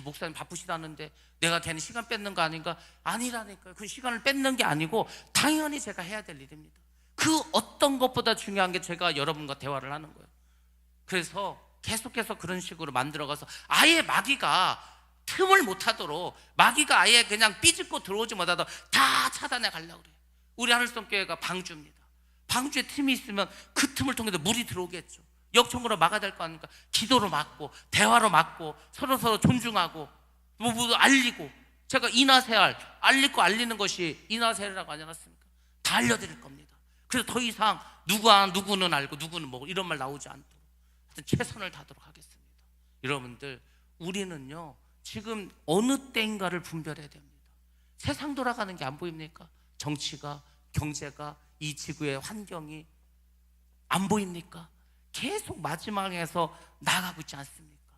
목사님 바쁘시다는데 내가 괜히 시간 뺏는 거 아닌가? 아니라니까요. 그 시간을 뺏는 게 아니고 당연히 제가 해야 될 일입니다. 그 어떤 것보다 중요한 게 제가 여러분과 대화를 하는 거예요. 그래서 계속해서 그런 식으로 만들어가서 아예 마귀가 틈을 못하도록, 마귀가 아예 그냥 삐집고 들어오지 못하도록 다 차단해 가려고 그래요. 우리 하늘성교회가 방주입니다. 방주에 틈이 있으면 그 틈을 통해서 물이 들어오겠죠. 역청으로 막아야 될 거 아닙니까? 기도로 막고 대화로 막고 서로 존중하고 알리고. 제가 이나세알 알리는 것이 이나세알이라고 하지 않았습니까? 다 알려드릴 겁니다. 그래서 더 이상 누구는 알고 누구는 모르고 이런 말 나오지 않도록 하여튼 최선을 다하도록 하겠습니다. 여러분들, 우리는요 지금 어느 때인가를 분별해야 됩니다. 세상 돌아가는 게 안 보입니까? 정치가, 경제가, 이 지구의 환경이 안 보입니까? 계속 마지막에서 나가고 있지 않습니까?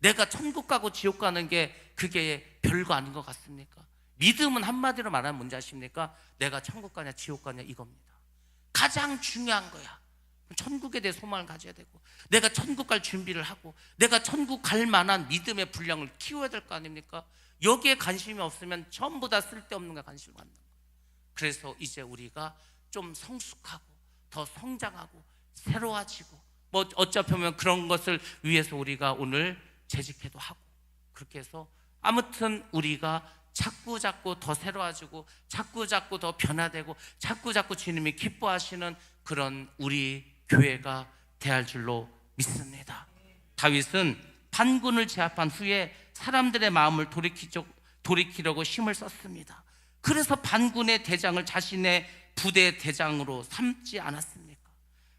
내가 천국 가고 지옥 가는 게 그게 별거 아닌 것 같습니까? 믿음은 한마디로 말하면 뭔지 아십니까? 내가 천국 가냐 지옥 가냐 이겁니다. 가장 중요한 거야. 천국에 대해 소망을 가져야 되고, 내가 천국 갈 준비를 하고, 내가 천국 갈 만한 믿음의 분량을 키워야 될 거 아닙니까? 여기에 관심이 없으면 전부 다 쓸데없는 거에 관심을 갖는 거예요. 그래서 이제 우리가 좀 성숙하고 더 성장하고 새로워지고, 뭐 어차피 보면 그런 것을 위해서 우리가 오늘 재직회도 하고, 그렇게 해서 아무튼 우리가 자꾸 더 새로워지고 자꾸 더 변화되고 자꾸 주님이 기뻐하시는 그런 우리 교회가 돼야 할 줄로 믿습니다. 다윗은 반군을 제압한 후에 사람들의 마음을 돌이키려고 힘을 썼습니다. 그래서 반군의 대장을 자신의 부대의 대장으로 삼지 않았습니까?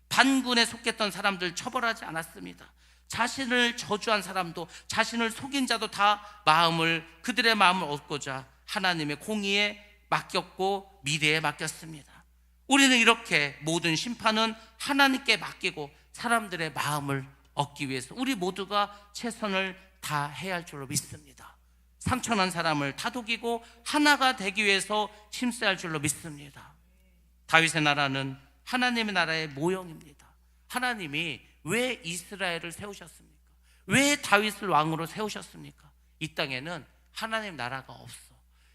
반군에 속했던 사람들 처벌하지 않았습니다. 자신을 저주한 사람도, 자신을 속인 자도 다 그들의 마음을 얻고자 하나님의 공의에 맡겼고 미래에 맡겼습니다. 우리는 이렇게 모든 심판은 하나님께 맡기고 사람들의 마음을 얻기 위해서 우리 모두가 최선을 다해야 할 줄로 믿습니다. 상처난 사람을 다독이고 하나가 되기 위해서 힘써야 할 줄로 믿습니다. 다윗의 나라는 하나님의 나라의 모형입니다. 하나님이 왜 이스라엘을 세우셨습니까? 왜 다윗을 왕으로 세우셨습니까? 이 땅에는 하나님 나라가 없어.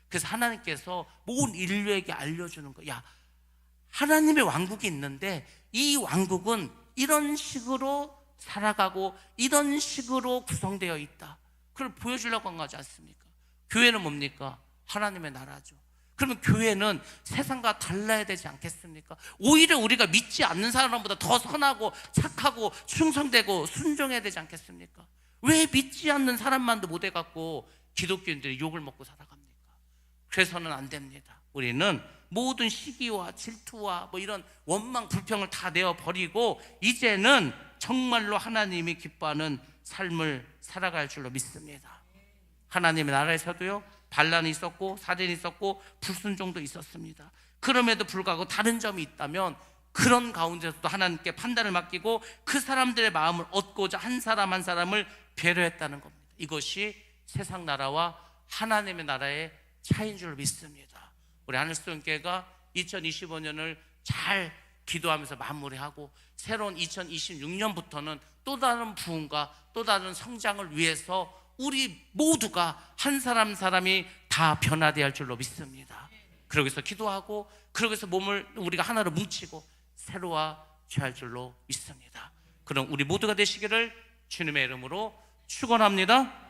그래서 하나님께서 모든 인류에게 알려주는 거야. 야, 하나님의 왕국이 있는데 이 왕국은 이런 식으로 살아가고 이런 식으로 구성되어 있다. 그걸 보여주려고 한 거지 않습니까? 교회는 뭡니까? 하나님의 나라죠. 그러면 교회는 세상과 달라야 되지 않겠습니까? 오히려 우리가 믿지 않는 사람보다 더 선하고 착하고 충성되고 순종해야 되지 않겠습니까? 왜 믿지 않는 사람만도 못해갖고 기독교인들이 욕을 먹고 살아갑니까? 그래서는 안 됩니다. 우리는 모든 시기와 질투와 뭐 이런 원망 불평을 다 내어버리고 이제는 정말로 하나님이 기뻐하는 삶을 살아갈 줄로 믿습니다. 하나님의 나라에서도요, 반란이 있었고 사단이 있었고 불순종도 있었습니다. 그럼에도 불구하고 다른 점이 있다면 그런 가운데서도 하나님께 판단을 맡기고 그 사람들의 마음을 얻고자 한 사람 한 사람을 배려했다는 겁니다. 이것이 세상 나라와 하나님의 나라의 차이인 줄 믿습니다. 우리 하늘소원교회가 2025년을 잘 기도하면서 마무리하고 새로운 2026년부터는 또 다른 부흥과 또 다른 성장을 위해서 우리 모두가 한 사람 사람이 다 변화되어야 할 줄로 믿습니다. 그러기 위해서 기도하고 그러기 위해서 몸을 우리가 하나로 뭉치고 새로워져야 할 줄로 믿습니다. 그럼 우리 모두가 되시기를 주님의 이름으로 축원합니다.